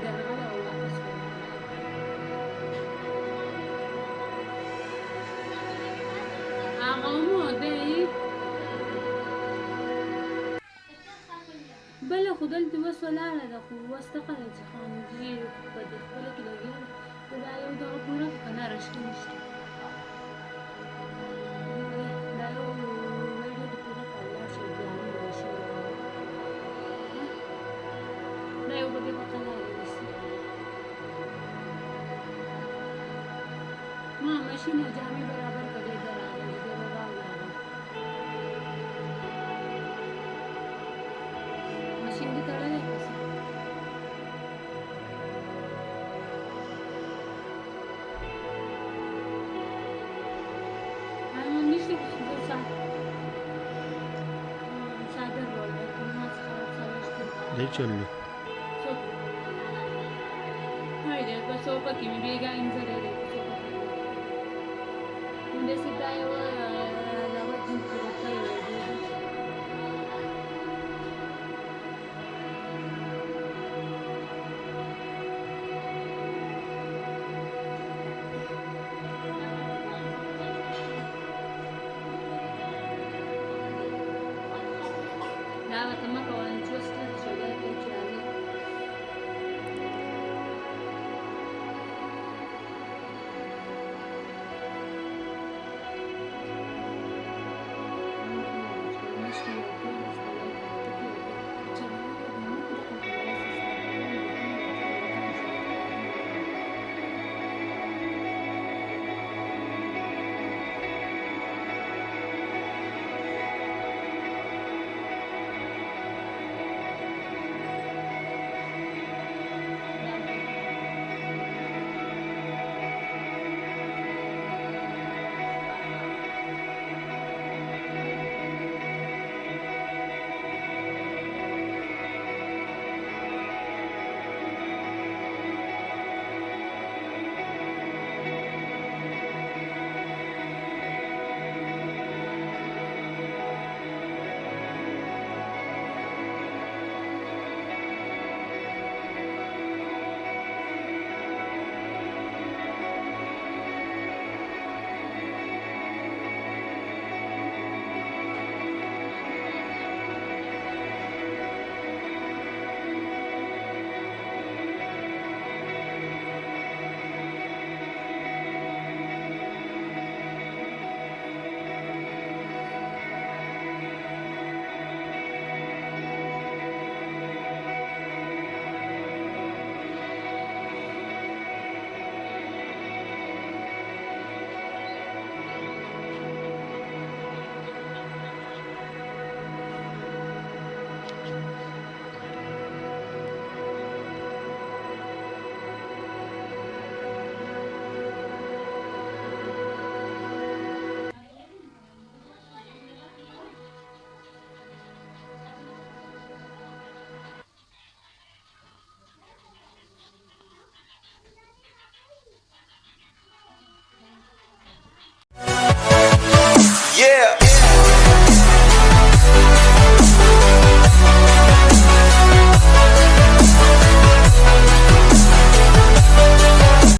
درغله او واپس هغه مو دی بله خو دلته اوس ولاړه ده خو اوس دغه ده چې خانجي په دې خپله کې لګیا ده خو دا یو دغه پوره که نه رشته نشته دا یو ویډیو دې پوره کړه ولاړ شي بیا هم راشي دا یو پکې په قلاره نیسي ما ماشین او جامې برابر کړې ده راغلی دی به راولاړم ماشین دې تړلی که څه نشته चादर रोल है मास्क खराब सारा नहीं चल रही सोप हाय दे बस सोप की मी बेगा इंजर है सोप मुंडे सीधा ये वो लावा जिन को रखा है